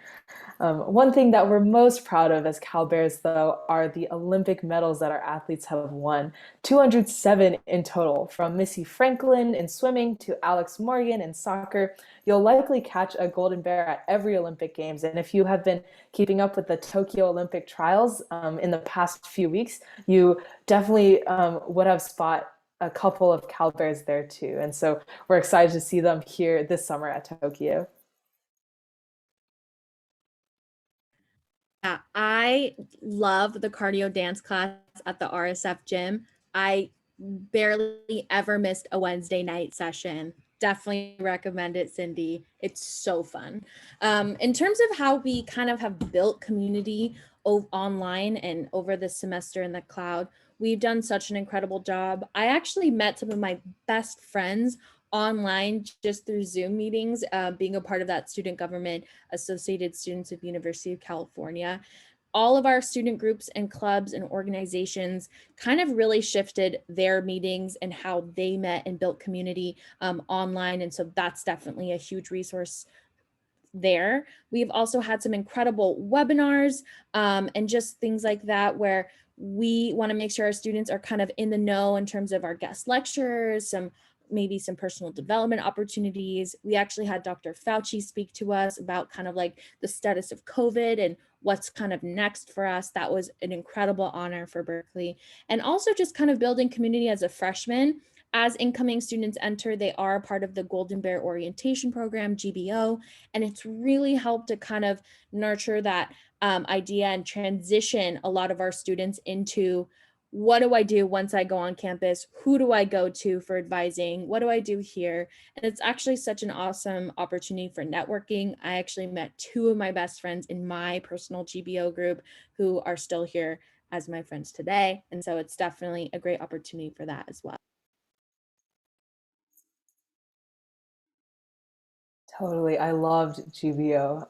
Speaker 3: One thing that we're most proud of as Cal Bears, though, are the Olympic medals that our athletes have won. 207 in total, from Missy Franklin in swimming to Alex Morgan in soccer. You'll likely catch a golden bear at every Olympic Games. And if you have been keeping up with the Tokyo Olympic trials in the past few weeks, you definitely would have spot a couple of Cal Bears there too. And so we're excited to see them here this summer at Tokyo.
Speaker 2: Yeah, I love the cardio dance class at the RSF gym. I barely ever missed a Wednesday night session. Definitely recommend it, Cindy. It's so fun. In terms of how we kind of have built community online and over the semester in the cloud, we've done such an incredible job. I actually met some of my best friends online just through Zoom meetings, being a part of that student government Associated Students of University of California. All of our student groups and clubs and organizations kind of really shifted their meetings and how they met and built community online. And so that's definitely a huge resource there. We've also had some incredible webinars and just things like that, where we want to make sure our students are kind of in the know in terms of our guest lecturers, maybe some personal development opportunities. We actually had Dr. Fauci speak to us about kind of like the status of COVID and what's kind of next for us. That was an incredible honor for Berkeley. And also just kind of building community as a freshman. As incoming students enter, they are part of the Golden Bear Orientation Program, GBO, and it's really helped to kind of nurture that idea and transition a lot of our students into, what do I do once I go on campus? Who do I go to for advising? What do I do here? And it's actually such an awesome opportunity for networking. I actually met two of my best friends in my personal GBO group who are still here as my friends today. And so it's definitely a great opportunity for that as well.
Speaker 3: Totally. I loved GBO.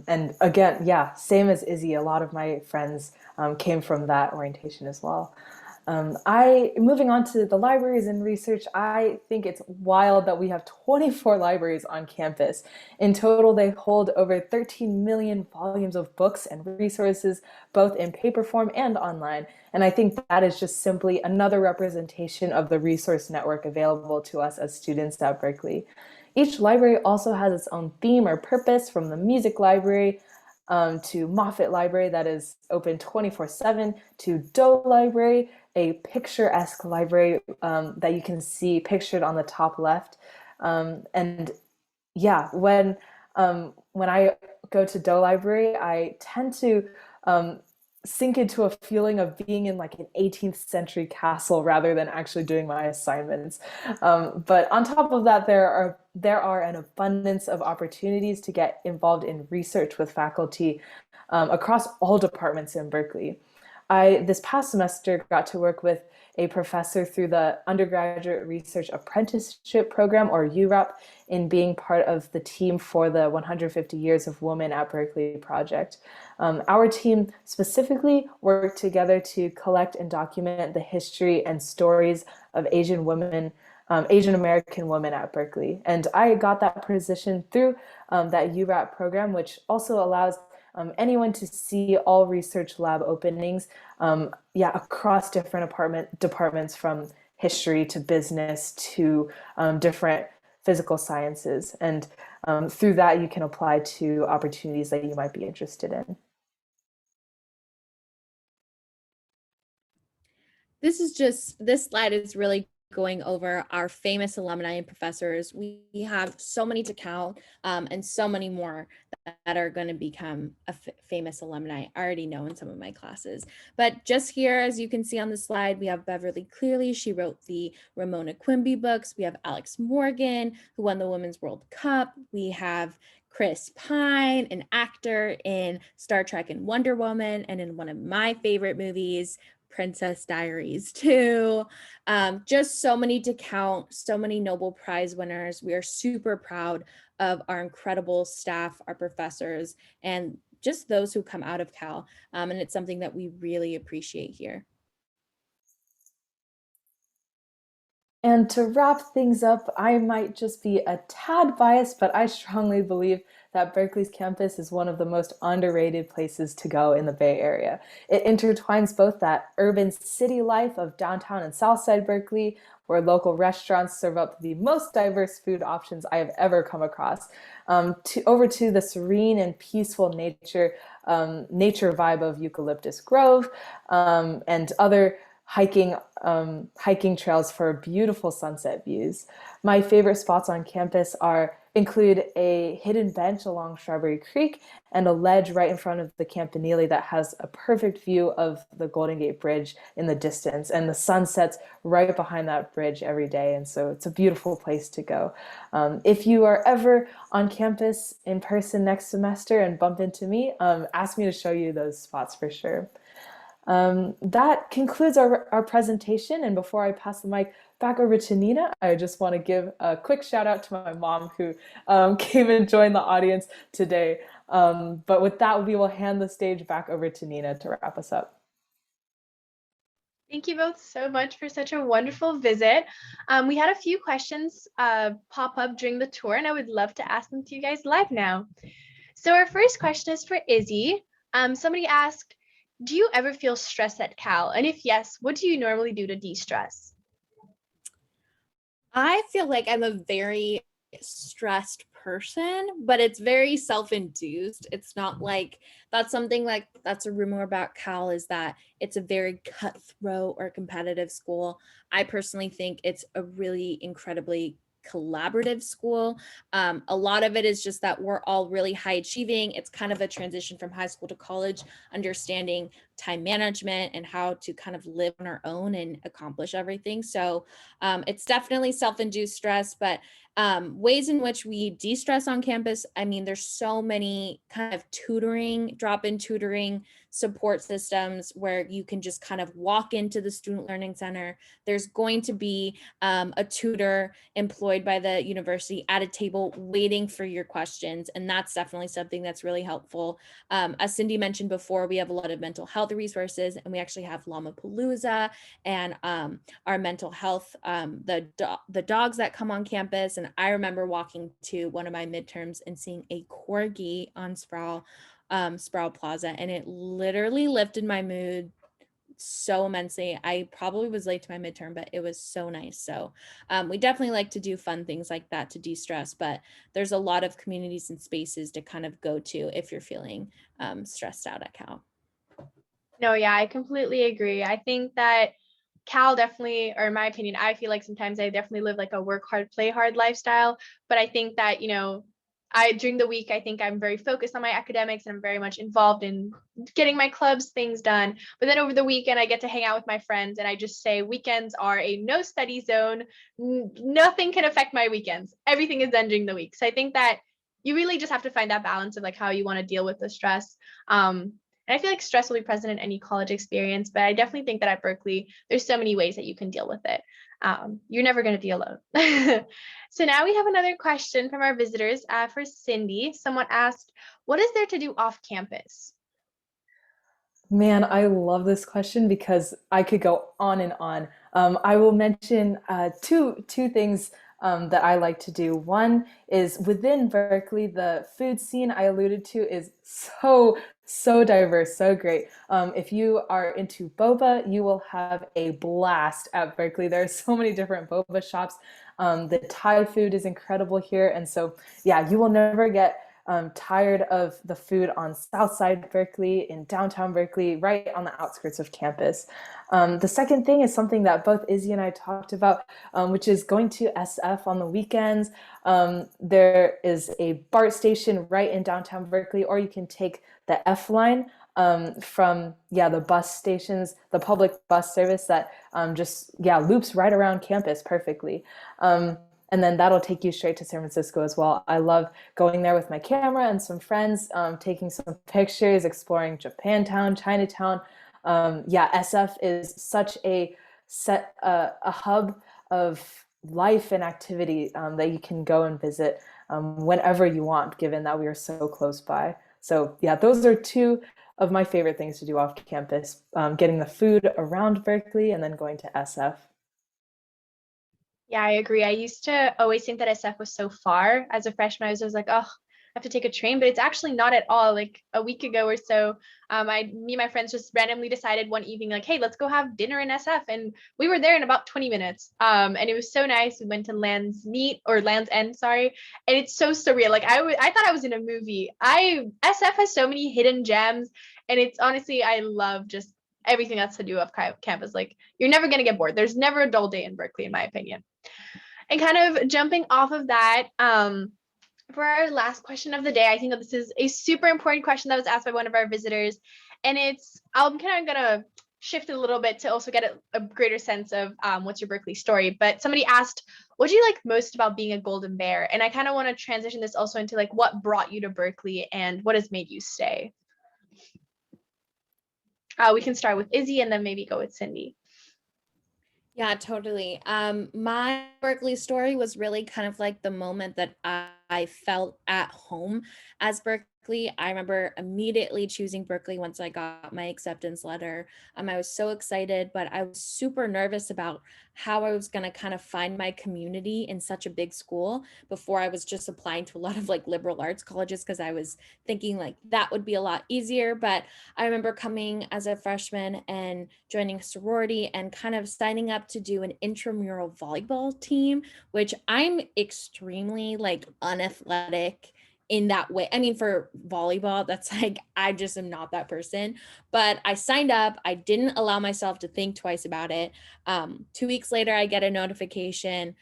Speaker 3: And again, yeah, same as Izzy, a lot of my friends came from that orientation as well. Moving on to the libraries and research, I think it's wild that we have 24 libraries on campus. In total, they hold over 13 million volumes of books and resources, both in paper form and online. And I think that is just simply another representation of the resource network available to us as students at Berkeley. Each library also has its own theme or purpose, from the music library to Moffett Library that is open 24/7, to Doe Library, a picturesque library that you can see pictured on the top left. And yeah, when I go to Doe Library, I tend to sink into a feeling of being in like an 18th century castle rather than actually doing my assignments. But on top of that, there are an abundance of opportunities to get involved in research with faculty across all departments in Berkeley. I, this past semester, got to work with a professor through the Undergraduate Research Apprenticeship Program, or URAP, in being part of the team for the 150 Years of Women at Berkeley project. Our team specifically worked together to collect and document the history and stories of Asian women, Asian American women at Berkeley. And I got that position through that URAP program, which also allows anyone to see all research lab openings, across different departments, from history to business to different physical sciences. And through that, you can apply to opportunities that you might be interested in.
Speaker 2: This slide is really going over our famous alumni and professors. We have so many to count and so many more that are going to become famous alumni. I already know in some of my classes. But just here, as you can see on the slide, we have Beverly Cleary. She wrote the Ramona Quimby books. We have Alex Morgan, who won the Women's World Cup. We have Chris Pine, an actor in Star Trek and Wonder Woman, and in one of my favorite movies, Princess Diaries too. Just so many to count, so many Nobel Prize winners. We are super proud of our incredible staff, our professors, and just those who come out of Cal. And it's something that we really appreciate here.
Speaker 3: And to wrap things up, I might just be a tad biased, but I strongly believe that Berkeley's campus is one of the most underrated places to go in the Bay Area. It intertwines both that urban city life of downtown and Southside Berkeley, where local restaurants serve up the most diverse food options I have ever come across, over to the serene and peaceful nature vibe of Eucalyptus Grove, and other hiking trails for beautiful sunset views. My favorite spots on campus include a hidden bench along Strawberry Creek and a ledge right in front of the campanile that has a perfect view of the Golden Gate Bridge in the distance, and the sun sets right behind that bridge every day, and so it's a beautiful place to go. If you are ever on campus in person next semester and bump into me, ask me to show you those spots for sure. That concludes our presentation. And before I pass the mic back over to Nina, I just want to give a quick shout out to my mom who came and joined the audience today. But with that, we will hand the stage back over to Nina to wrap us up.
Speaker 1: Thank you both so much for such a wonderful visit. We had a few questions pop up during the tour, and I would love to ask them to you guys live now. So our first question is for Izzy. Somebody asked, do you ever feel stressed at Cal? And if yes, what do you normally do to de-stress?
Speaker 2: I feel like I'm a very stressed person, but it's very self-induced. It's not like that's a rumor about Cal, is that it's a very cutthroat or competitive school. I personally think it's a really incredibly collaborative school. A lot of it is just that we're all really high achieving. It's kind of a transition from high school to college, understanding time management and how to kind of live on our own and accomplish everything. So it's definitely self-induced stress, but ways in which we de-stress on campus, I mean, there's so many kind of tutoring, drop-in tutoring support systems where you can just kind of walk into the Student Learning Center. There's going to be a tutor employed by the university at a table waiting for your questions. And that's definitely something that's really helpful. As Cindy mentioned before, we have a lot of mental health resources, and we actually have Llama-Palooza and our mental health, the dogs that come on campus. And I remember walking to one of my midterms and seeing a corgi on Sproul Plaza, and it literally lifted my mood so immensely. I probably was late to my midterm, but it was so nice. So we definitely like to do fun things like that to de-stress, but there's a lot of communities and spaces to kind of go to if you're feeling stressed out at Cal.
Speaker 1: No, yeah, I completely agree. I think that Cal definitely, or in my opinion, I feel like sometimes I definitely live like a work hard, play hard lifestyle. But I think that, during the week, I think I'm very focused on my academics and I'm very much involved in getting my clubs things done. But then over the weekend, I get to hang out with my friends, and I just say weekends are a no study zone. Nothing can affect my weekends. Everything is done during the week. So I think that you really just have to find that balance of like how you want to deal with the stress. And I feel like stress will be present in any college experience, but I definitely think that at Berkeley, there's so many ways that you can deal with it. You're never going to be alone. So now we have another question from our visitors for Cindy. Someone asked, what is there to do off campus?
Speaker 3: Man, I love this question because I could go on and on. I will mention two things that I like to do. One is within Berkeley, the food scene I alluded to is so diverse, so great. If you are into boba, you will have a blast at Berkeley. There are so many different boba shops. The Thai food is incredible here, and so yeah, you will never get tired of the food on Southside Berkeley, in downtown Berkeley, right on the outskirts of campus. The second thing is something that both Izzy and I talked about, which is going to SF on the weekends. There is a BART station right in downtown Berkeley, or you can take the F line from the bus stations, the public bus service that just loops right around campus perfectly. And then that'll take you straight to San Francisco as well. I love going there with my camera and some friends, taking some pictures, exploring Japantown, Chinatown. SF is such a hub of life and activity that you can go and visit whenever you want, given that we are so close by. So yeah, those are two of my favorite things to do off campus, getting the food around Berkeley and then going to SF.
Speaker 1: Yeah, I agree. I used to always think that SF was so far. As a freshman, I was always like, oh, I have to take a train, but it's actually not at all. Like a week ago or so, me and my friends just randomly decided one evening, like, hey, let's go have dinner in SF, and we were there in about 20 minutes. And it was so nice. We went to Land's End, sorry, and it's so surreal. Like I thought I was in a movie. SF has so many hidden gems, and it's honestly, I love just everything that's to do with campus. Like you're never gonna get bored. There's never a dull day in Berkeley, in my opinion. And kind of jumping off of that, for our last question of the day, I think that this is a super important question that was asked by one of our visitors. And I'm kind of going to shift it a little bit to also get a greater sense of what's your Berkeley story. But somebody asked, what do you like most about being a Golden Bear? And I kind of want to transition this also into like what brought you to Berkeley and what has made you stay. We can start with Izzy and then maybe go with Cindy.
Speaker 2: Yeah, totally. My Berkeley story was really kind of like the moment that I felt at home as Berkeley. I remember immediately choosing Berkeley once I got my acceptance letter. I was so excited, but I was super nervous about how I was going to kind of find my community in such a big school before I was just applying to a lot of like liberal arts colleges because I was thinking like that would be a lot easier. But I remember coming as a freshman and joining a sorority and kind of signing up to do an intramural volleyball team, which I'm extremely like unathletic in that way. I mean, for volleyball, that's like, I just am not that person. But I signed up. I didn't allow myself to think twice about it. 2 weeks later, I get a notification.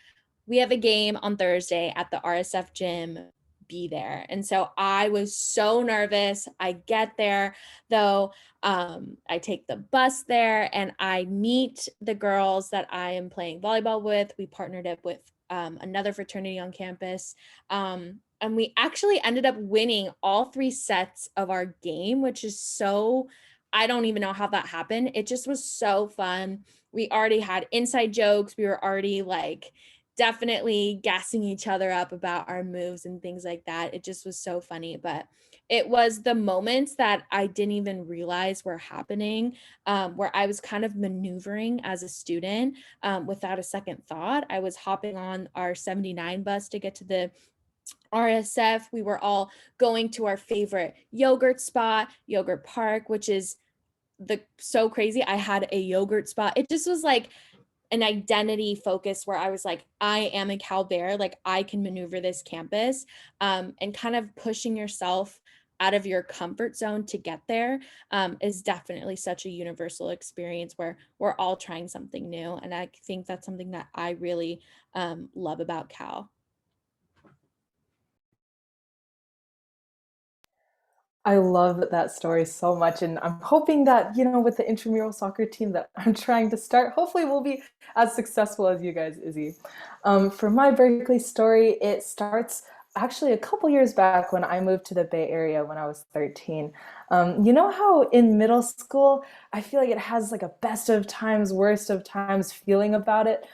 Speaker 2: We have a game on Thursday at the RSF gym. Be there. And so I was so nervous. I get there, though. I take the bus there and I meet the girls that I am playing volleyball with. We partnered up with another fraternity on campus. And we actually ended up winning all 3 sets of our game, which is so, I don't even know how that happened. It just was so fun. We already had inside jokes. We were already like, definitely gassing each other up about our moves and things like that. It just was so funny. But it was the moments that I didn't even realize were happening, where I was kind of maneuvering as a student without a second thought. I was hopping on our 79 bus to get to the RSF. We were all going to our favorite yogurt spot, Yogurt Park, which is so crazy. I had a yogurt spot. It just was like an identity focus where I was like, I am a Cal Bear, like I can maneuver this campus, and kind of pushing yourself out of your comfort zone to get there is definitely such a universal experience where we're all trying something new. And I think that's something that I really love about Cal.
Speaker 3: I love that story so much, and I'm hoping that, with the intramural soccer team that I'm trying to start, hopefully we'll be as successful as you guys, Izzy. For my Berkeley story, it starts actually a couple years back when I moved to the Bay Area when I was 13. You know how in middle school, I feel like it has like a best of times, worst of times feeling about it?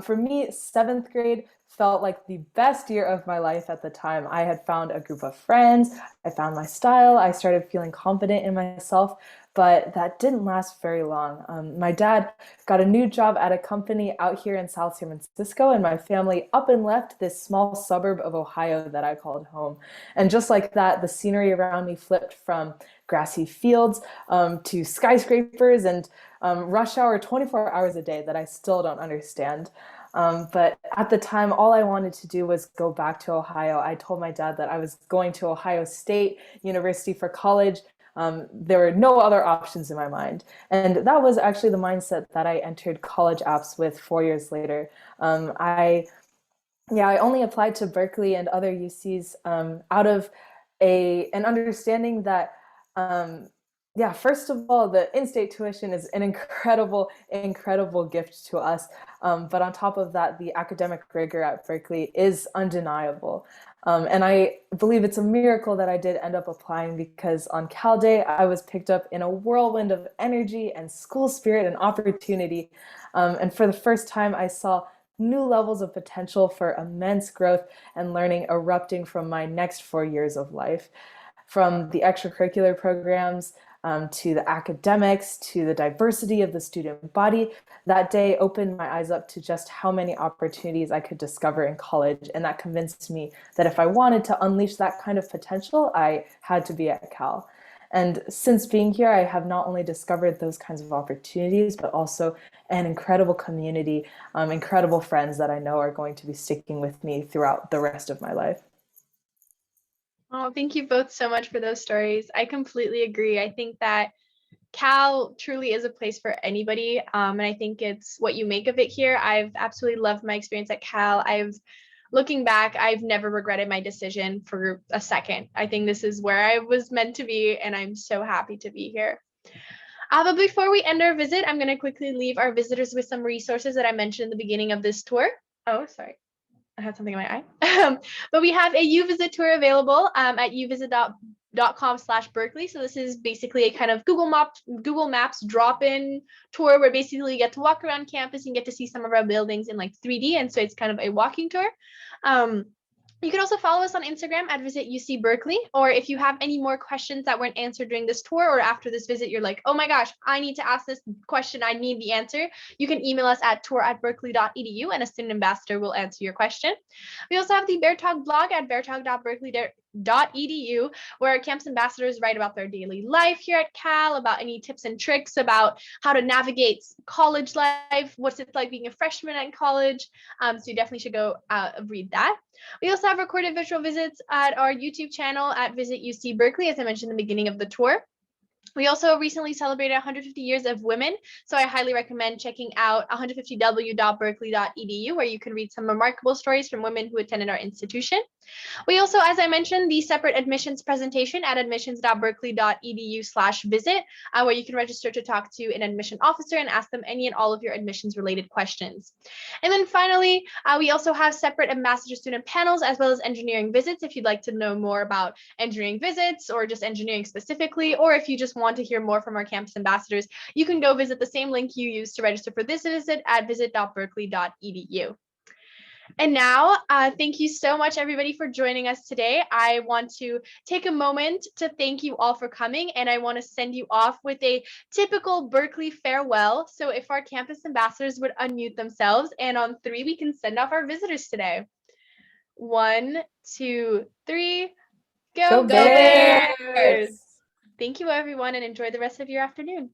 Speaker 3: For me, seventh grade felt like the best year of my life at the time. I had found a group of friends, I found my style, I started feeling confident in myself, but that didn't last very long. My dad got a new job at a company out here in South San Francisco, and my family up and left this small suburb of Ohio that I called home. And just like that, the scenery around me flipped from grassy fields to skyscrapers and rush hour 24 hours a day that I still don't understand. But at the time, all I wanted to do was go back to Ohio. I told my dad that I was going to Ohio State University for college. There were no other options in my mind. And that was actually the mindset that I entered college apps with 4 years later. I only applied to Berkeley and other UCs out of an understanding that first of all, the in-state tuition is an incredible, incredible gift to us. But on top of that, the academic rigor at Berkeley is undeniable. And I believe it's a miracle that I did end up applying, because on Cal Day, I was picked up in a whirlwind of energy and school spirit and opportunity. And for the first time, I saw new levels of potential for immense growth and learning erupting from my next 4 years of life. From the extracurricular programs, to the academics, to the diversity of the student body. That day opened my eyes up to just how many opportunities I could discover in college. And that convinced me that if I wanted to unleash that kind of potential, I had to be at Cal. And since being here, I have not only discovered those kinds of opportunities, but also an incredible community, incredible friends that I know are going to be sticking with me throughout the rest of my life.
Speaker 1: Oh, thank you both so much for those stories. I completely agree. I think that Cal truly is a place for anybody. And I think it's what you make of it here. I've absolutely loved my experience at Cal. Looking back, I've never regretted my decision for a second. I think this is where I was meant to be, and I'm so happy to be here. But before we end our visit, I'm going to quickly leave our visitors with some resources that I mentioned in the beginning of this tour. Oh, sorry. I had something in my eye. But we have a UVisit tour available at uvisit.com/Berkeley. So this is basically a kind of Google Maps drop-in tour where basically you get to walk around campus and get to see some of our buildings in like 3D. And so it's kind of a walking tour. You can also follow us on Instagram at Visit UC Berkeley, or if you have any more questions that weren't answered during this tour or after this visit, you're like, oh my gosh, I need to ask this question, I need the answer. You can email us at tour@berkeley.edu and a student ambassador will answer your question. We also have the Beartalk blog at beartalk.berkeley.edu, where our campus ambassadors write about their daily life here at Cal, about any tips and tricks about how to navigate college life, what's it like being a freshman in college. So you definitely should go read that. We also have recorded virtual visits at our YouTube channel at Visit UC Berkeley, as I mentioned in the beginning of the tour. We also recently celebrated 150 years of women, so I highly recommend checking out 150w.berkeley.edu, where you can read some remarkable stories from women who attended our institution. We also, as I mentioned, the separate admissions presentation at admissions.berkeley.edu/visit, where you can register to talk to an admission officer and ask them any and all of your admissions related questions. And then finally, we also have separate ambassador student panels as well as engineering visits if you'd like to know more about engineering visits or just engineering specifically, or if you just want to hear more from our campus ambassadors, you can go visit the same link you used to register for this visit at visit.berkeley.edu. And now, thank you so much, everybody, for joining us today. I want to take a moment to thank you all for coming, and I want to send you off with a typical Berkeley farewell. So if our campus ambassadors would unmute themselves, and on 3, we can send off our visitors today. 1, 2, 3, go
Speaker 3: Bears!
Speaker 1: Thank you, everyone, and enjoy the rest of your afternoon.